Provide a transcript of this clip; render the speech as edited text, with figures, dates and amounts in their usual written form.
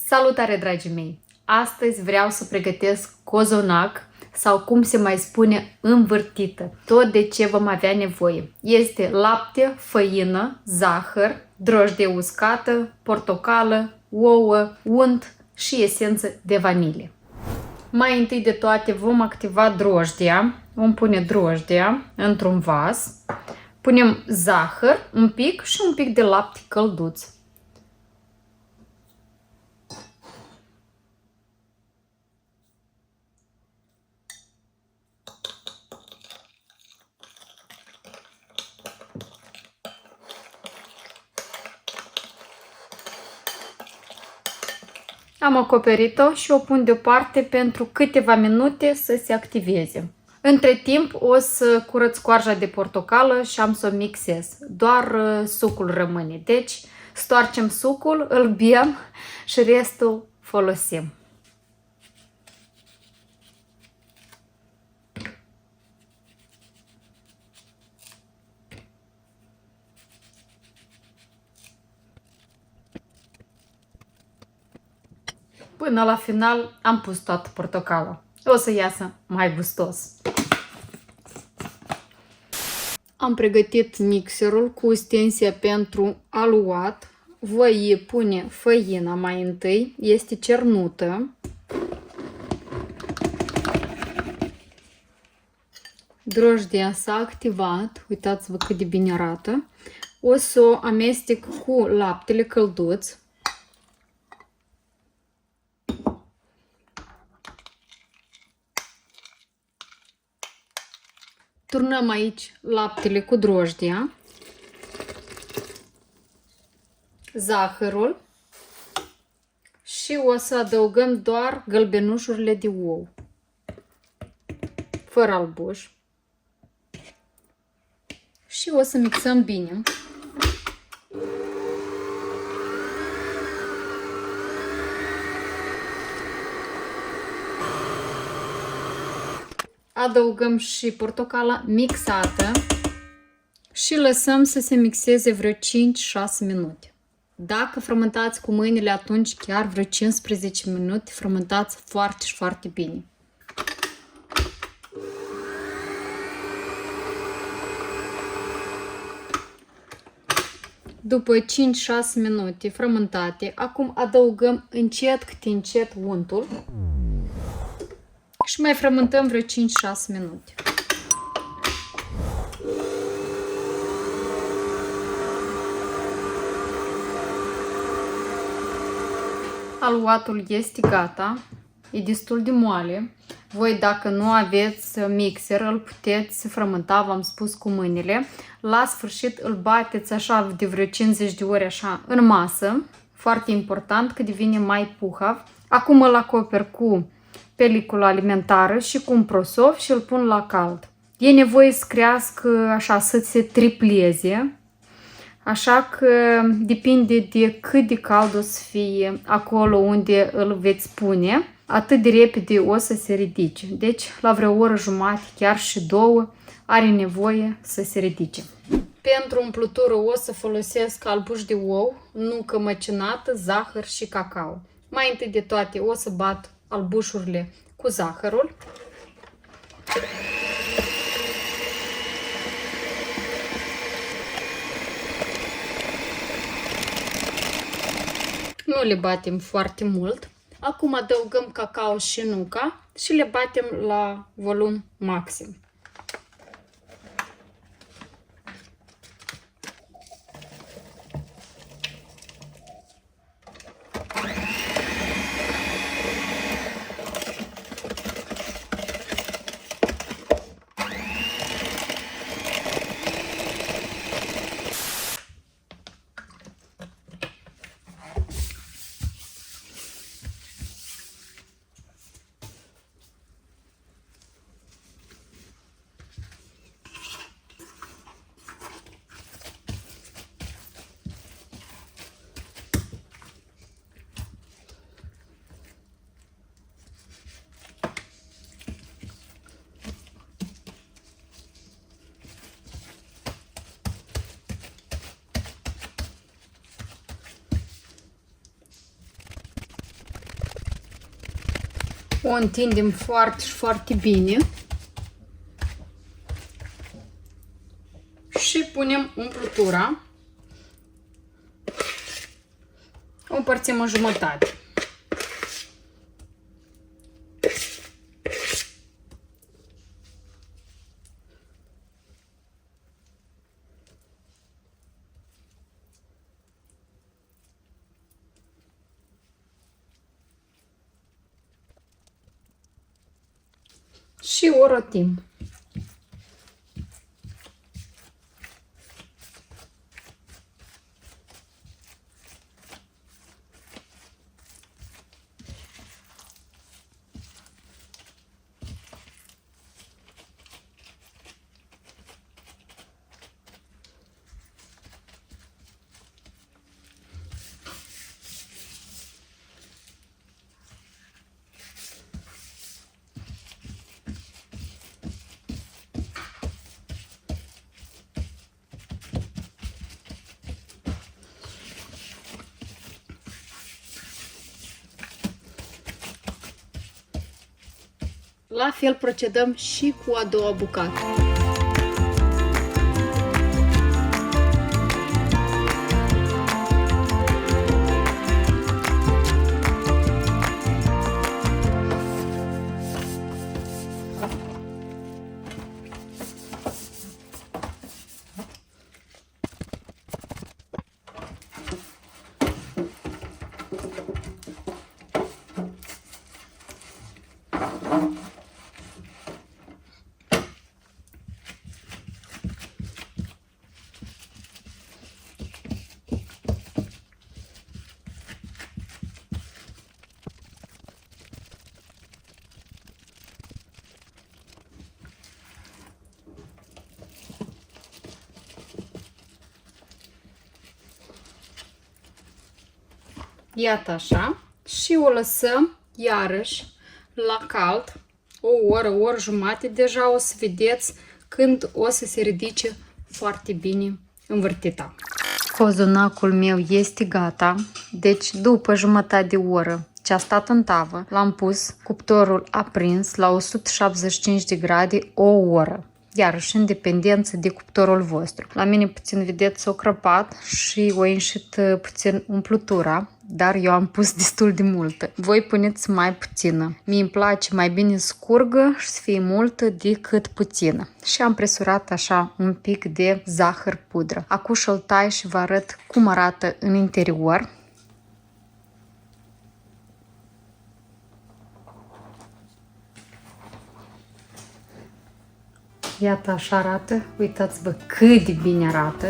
Salutare, dragii mei! Astăzi vreau să pregătesc cozonac sau cum se mai spune învârtită. Tot de ce vom avea nevoie este lapte, făină, zahăr, drojdie uscată, portocală, ouă, unt și esență de vanilie. Mai întâi de toate vom activa drojdia. Vom pune drojdia într-un vas. Punem zahăr un pic și un pic de lapte călduț. Am acoperit-o și o pun deoparte pentru câteva minute să se activeze. Între timp o să curăț coarja de portocală și am să o mixez. Doar sucul rămâne. Deci stoarcem sucul, îl bem și restul folosim. Până la final am pus toată portocala. O să iasă mai gustos. Am pregătit mixerul cu ustensia pentru aluat. Voi pune făina mai întâi. Este cernută. Drojdia s-a activat. Uitați-vă cât de bine arată. O să o amestec cu laptele călduț. Turnăm aici laptele cu drojdia, zahărul și o să adăugăm doar gălbenușurile de ou, fără albuș. Și o să mixăm bine. Adăugăm și portocala mixată și lăsăm să se mixeze vreo 5-6 minute. Dacă frământați cu mâinile, atunci chiar vreo 15 minute frământați foarte și foarte bine. După 5-6 minute frământate, acum adăugăm încet câte încet untul. Și mai frământăm vreo 5-6 minute. Aluatul este gata. E destul de moale. Voi, dacă nu aveți mixer, îl puteți frământa, v-am spus, cu mâinile. La sfârșit îl bateți așa de vreo 50 de ori așa în masă. Foarte important, că devine mai puhav. Acum îl acoper cu peliculă alimentară și cu un prosop și îl pun la cald. E nevoie să crească așa, să se tripleze, așa că depinde de cât de cald o să fie acolo unde îl veți pune, atât de repede o să se ridice. Deci la vreo oră jumătate, chiar și 2, are nevoie să se ridice. Pentru umplutură o să folosesc albuș de ou, nucă măcinată, zahăr și cacao. Mai întâi de toate o să bat albușurile cu zahărul. Nu le batem foarte mult. Acum adăugăm cacao și nuca și le batem la volum maxim. O întindem foarte și foarte bine și punem umplutura. O împărțim în jumătate. Și o rotim. La fel procedăm și cu a doua bucată. Iată așa. Și o lăsăm iarăși la cald o oră, o oră jumate. Deja o să vedeți când o să se ridice foarte bine învârtita. Cozonacul meu este gata. Deci după jumătate de oră ce a stat în tavă, l-am pus cuptorul aprins la 175 de grade o oră. Iarăși în dependență de cuptorul vostru. La mine puțin, vedeți, s-a crăpat și o ieșit puțin umplutura, dar eu am pus destul de multă. Voi puneți mai puțină. Mie îmi place mai bine scurgă și să fie multă decât puțină. Și am presurat așa un pic de zahăr pudră. Acum și-l tai și vă arăt cum arată în interior. Iată așa arată, uitați-vă cât de bine arată.